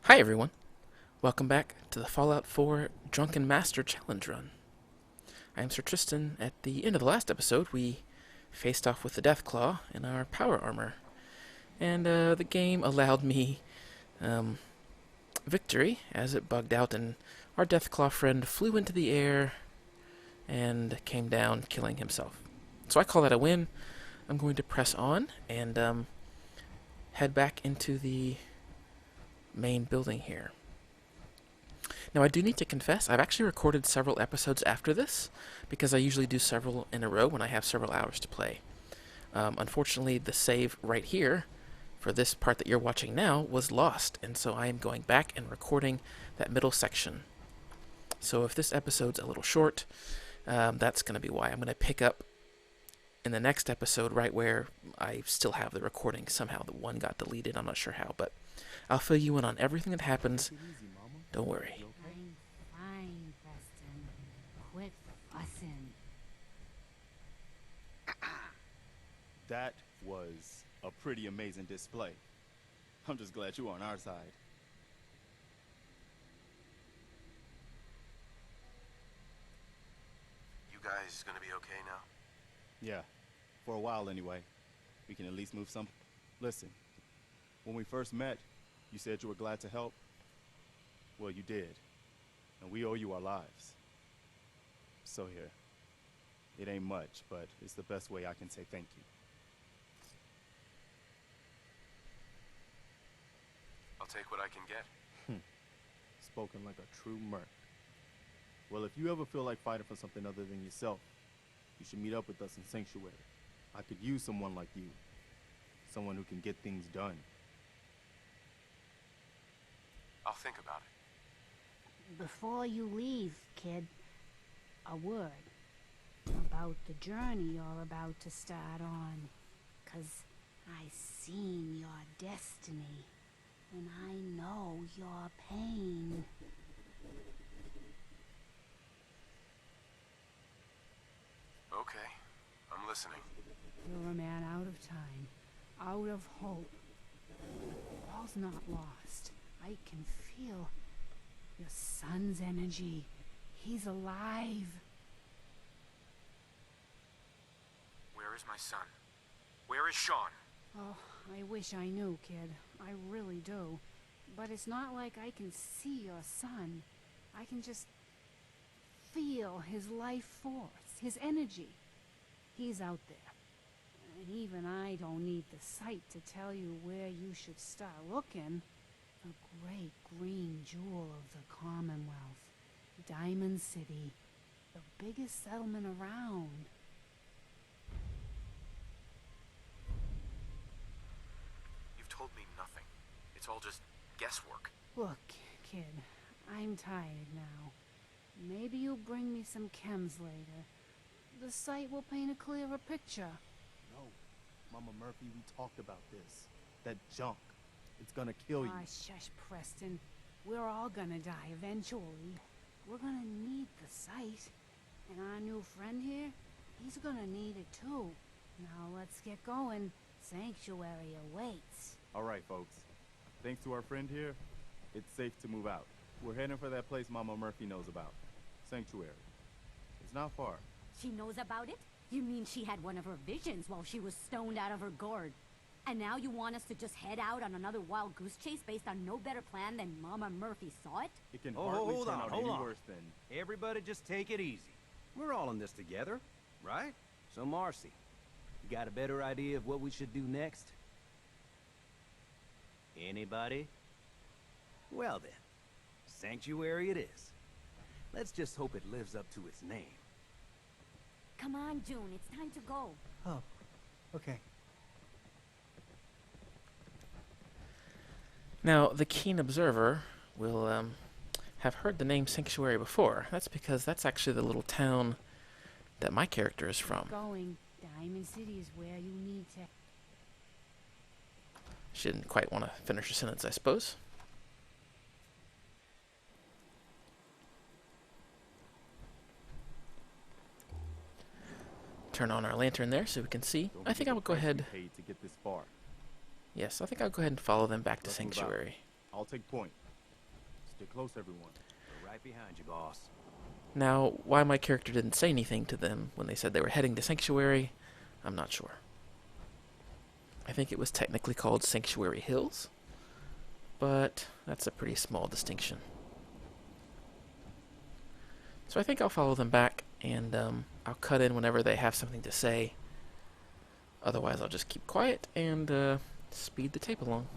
Hi everyone, welcome back to the Fallout 4 Drunken Master Challenge Run. I am Sir Tristan. At the end of the last episode, we faced off with the Deathclaw in our power armor, and the game allowed me victory as it bugged out, and our Deathclaw friend flew into the air and came down, killing himself. So I call that a win. I'm going to press on and head back into the main building here. Now, I do need to confess, I've actually recorded several episodes after this, because I usually do several in a row when I have several hours to play. Unfortunately, the save right here, for this part that you're watching now, was lost, and so I am going back and recording that middle section. So if this episode's a little short, that's going to be why. I'm going to pick up in the next episode right where I still have the recording. Somehow the one got deleted, I'm not sure how, but I'll fill you in on everything that happens. Don't worry. I'm fine, Preston. Quit fussing. That was a pretty amazing display. I'm just glad you're on our side. You guys gonna be okay now? Yeah, for a while anyway. We can at least move some. Listen, when we first met, you said you were glad to help. Well, you did. And we owe you our lives. So here. It ain't much, but it's the best way I can say thank you. I'll take what I can get. Spoken like a true merc. Well, if you ever feel like fighting for something other than yourself, you should meet up with us in Sanctuary. I could use someone like you. Someone who can get things done. I'll think about it. Before you leave, kid, a word about the journey you're about to start on. 'Cause I seen your destiny, and I know your pain. Okay, I'm listening. You're a man out of time, out of hope. All's not lost. I can feel your son's energy. He's alive. Where is my son? Where is Sean? Oh, I wish I knew, kid. I really do. But it's not like I can see your son. I can just feel his life force, his energy. He's out there. And even I don't need the sight to tell you where you should start looking. The great green jewel of the Commonwealth. Diamond City. The biggest settlement around. You've told me nothing. It's all just guesswork. Look, kid, I'm tired now. Maybe you'll bring me some chems later. The sight will paint a clearer picture. No, Mama Murphy, we talked about this. That junk. It's gonna kill you. Ah, shush, Preston. We're all gonna die eventually. We're gonna need the sight. And our new friend here, he's gonna need it too. Now let's get going. Sanctuary awaits. All right, folks. Thanks to our friend here, it's safe to move out. We're heading for that place Mama Murphy knows about. Sanctuary. It's not far. She knows about it? You mean she had one of her visions while she was stoned out of her gourd? And now you want us to just head out on another wild goose chase based on no better plan than Mama Murphy saw it? It can Oh, hardly hold turn on, out hold any on. worse than... Everybody just take it easy. We're all in this together, right? So Marcy, you got a better idea of what we should do next? Anybody? Well then, Sanctuary it is. Let's just hope it lives up to its name. Come on, June, it's time to go. Oh, okay. Now, the keen observer will have heard the name Sanctuary before. That's because that's actually the little town that my character is from. Going. Diamond City is where you need to... She didn't quite want to finish her sentence, I suppose. Turn on our lantern there so we can see. Don't I think forget I the will go price we ahead. paid to get this far. Yes, I think I'll go ahead and follow them back to Let's move out. Sanctuary. I'll take point. Stay close, everyone. We're right behind you, boss. Now, why my character didn't say anything to them when they said they were heading to Sanctuary, I'm not sure. I think it was technically called Sanctuary Hills, but that's a pretty small distinction. So I think I'll follow them back, and I'll cut in whenever they have something to say. Otherwise, I'll just keep quiet and speed the tape along.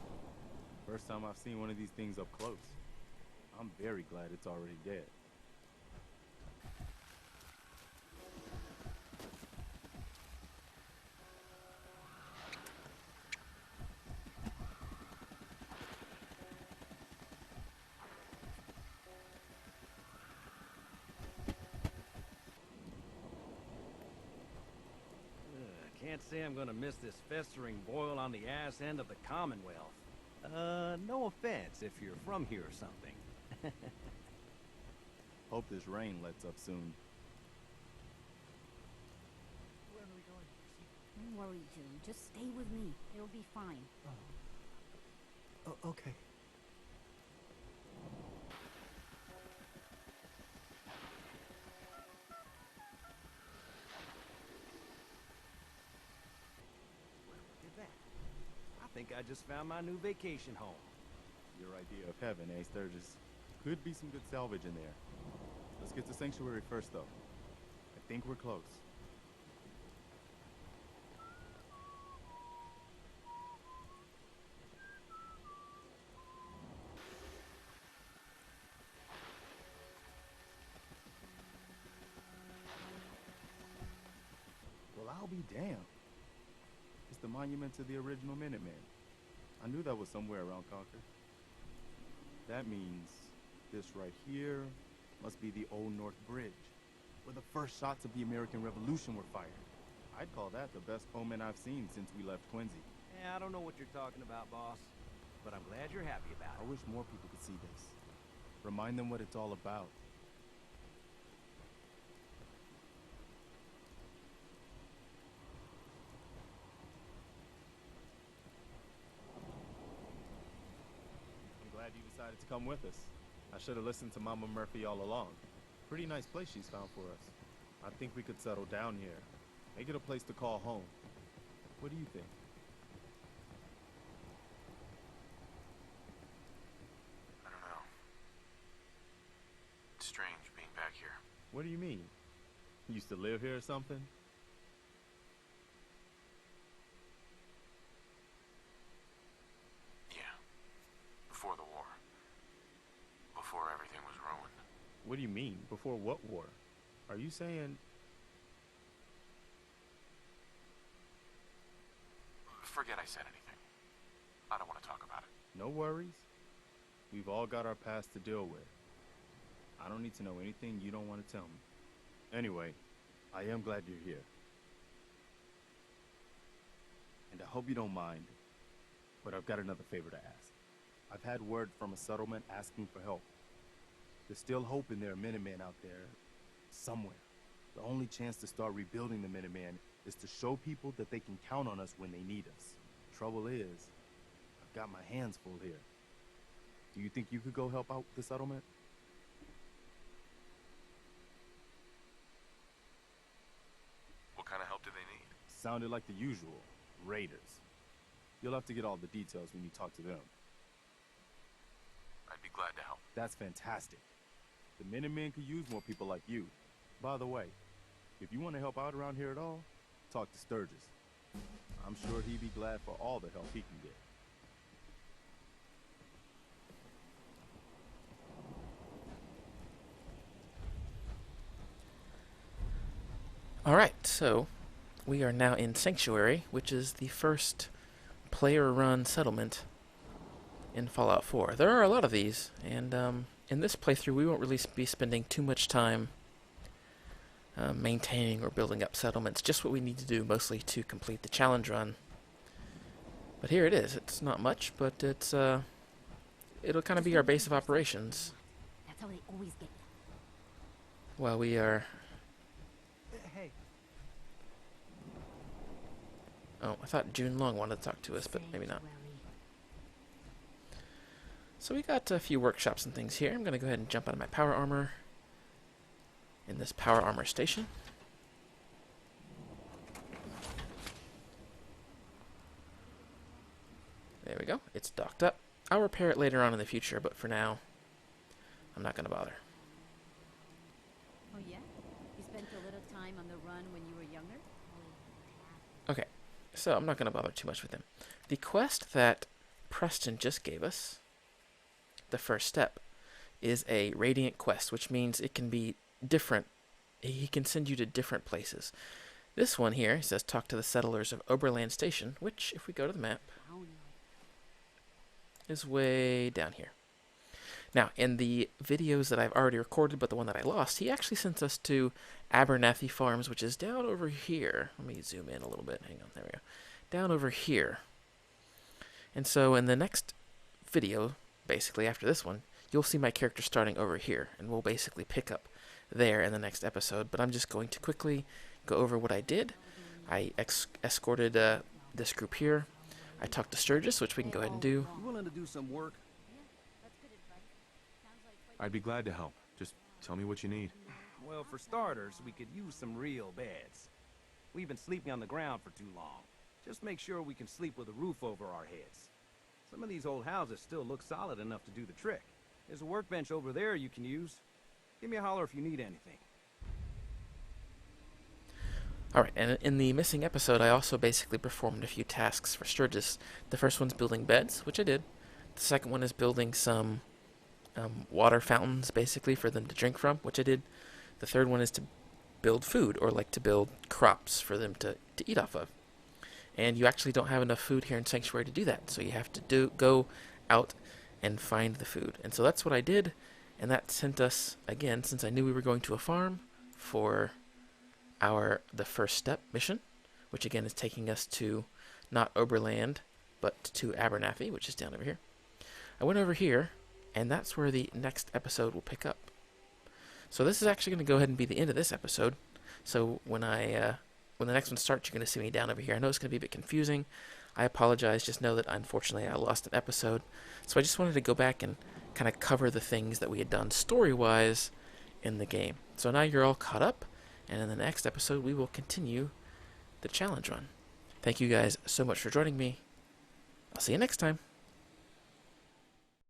First time I've seen one of these things up close. I'm very glad it's already dead. Can't say I'm gonna miss this festering boil on the ass end of the Commonwealth. No offense if you're from here or something. Hope this rain lets up soon. Where are we going, Marcy? Don't worry, June. Just stay with me. It'll be fine. Oh, okay. Look at that. I think I just found my new vacation home. Your idea of heaven, eh, Sturgis? Could be some good salvage in there. Let's get to Sanctuary first, though. I think we're close. Well, I'll be damned. It's the monument to the original Minutemen. I knew that was somewhere around Concord. That means this right here must be the Old North Bridge, where the first shots of the American Revolution were fired. I'd call that the best omen I've seen since we left Quincy. Yeah, I don't know what you're talking about, boss. But I'm glad you're happy about I it. wish more people could see this. Remind them what it's all about. I'm glad you decided to come with us. I should have listened to Mama Murphy all along. Pretty nice place she's found for us. I think we could settle down here. Make it a place to call home. What do you think? I don't know. It's strange being back here. What do you mean? You used to live here or something? Yeah. Before the war. Before everything was ruined. What do you mean? Before what war? Are you saying... Forget I said anything. I don't want to talk about it. No worries. We've all got our past to deal with. I don't need to know anything you don't want to tell me. Anyway, I am glad you're here. And I hope you don't mind, but I've got another favor to ask. I've had word from a settlement asking for help. There's still hope in there are Minutemen out there, somewhere. The only chance to start rebuilding the Minutemen is to show people that they can count on us when they need us. Trouble is, I've got my hands full here. Do you think you could go help out the settlement? What kind of help do they need? Sounded like the usual, raiders. You'll have to get all the details when you talk to them. I'd be glad to help. That's fantastic. The Minutemen could use more people like you. By the way, if you want to help out around here at all, talk to Sturgis. I'm sure he'd be glad for all the help he can get. Alright, so we are now in Sanctuary, which is the first player-run settlement in Fallout 4. There are a lot of these, and in this playthrough we won't really be spending too much time maintaining or building up settlements, just what we need to do mostly to complete the challenge run. But here it is. It's not much, but it's it'll kind of be our base of operations That's how they always get you. while we are... Hey, Oh, I thought June Long wanted to talk to us, but maybe not. Sanctuary. So we got a few workshops and things here. I'm going to go ahead and jump out of my power armor in this power armor station. There we go. It's docked up. I'll repair it later on in the future, but for now, I'm not going to bother. Oh yeah? You spent a little time on the run when you were younger? Okay, so I'm not going to bother too much with him. The quest that Preston just gave us, the first step, is a radiant quest, which means it can be different. He can send you to different places. This one here, he says, talk to the settlers of Oberland Station, which, if we go to the map, is way down here. Now, in the videos that I've already recorded, but the one that I lost, he actually sent us to Abernathy Farms, which is down over here. Let me zoom in a little bit. Hang on, there we go. Down over here. And so in the next video, basically after this one, you'll see my character starting over here, and we'll basically pick up there in the next episode. But I'm just going to quickly go over what I did. I escorted this group here. I talked to Sturgis, which we can go ahead and do. You willing to do some work? I'd be glad to help. Just tell me what you need. Well, for starters, we could use some real beds. We've been sleeping on the ground for too long. Just make sure we can sleep with a roof over our heads. Some of these old houses still look solid enough to do the trick. There's a workbench over there you can use. Give me a holler if you need anything. Alright, and in the missing episode, I also basically performed a few tasks for Sturgis. The first one's building beds, which I did. The second one is building some water fountains, basically, for them to drink from, which I did. The third one is to build food, or like to build crops for them to eat off of. And you actually don't have enough food here in Sanctuary to do that, so you have to go out and find the food. And so that's what I did, and that sent us, again, since I knew we were going to a farm, for the first step mission, which again is taking us to not Oberland, but to Abernathy, which is down over here. I went over here, and that's where the next episode will pick up. So this is actually going to go ahead and be the end of this episode. So when the next one starts, you're going to see me down over here. I know it's going to be a bit confusing. I apologize. Just know that unfortunately I lost an episode. So I just wanted to go back and kind of cover the things that we had done story-wise in the game. So now you're all caught up. And in the next episode, we will continue the challenge run. Thank you guys so much for joining me. I'll see you next time.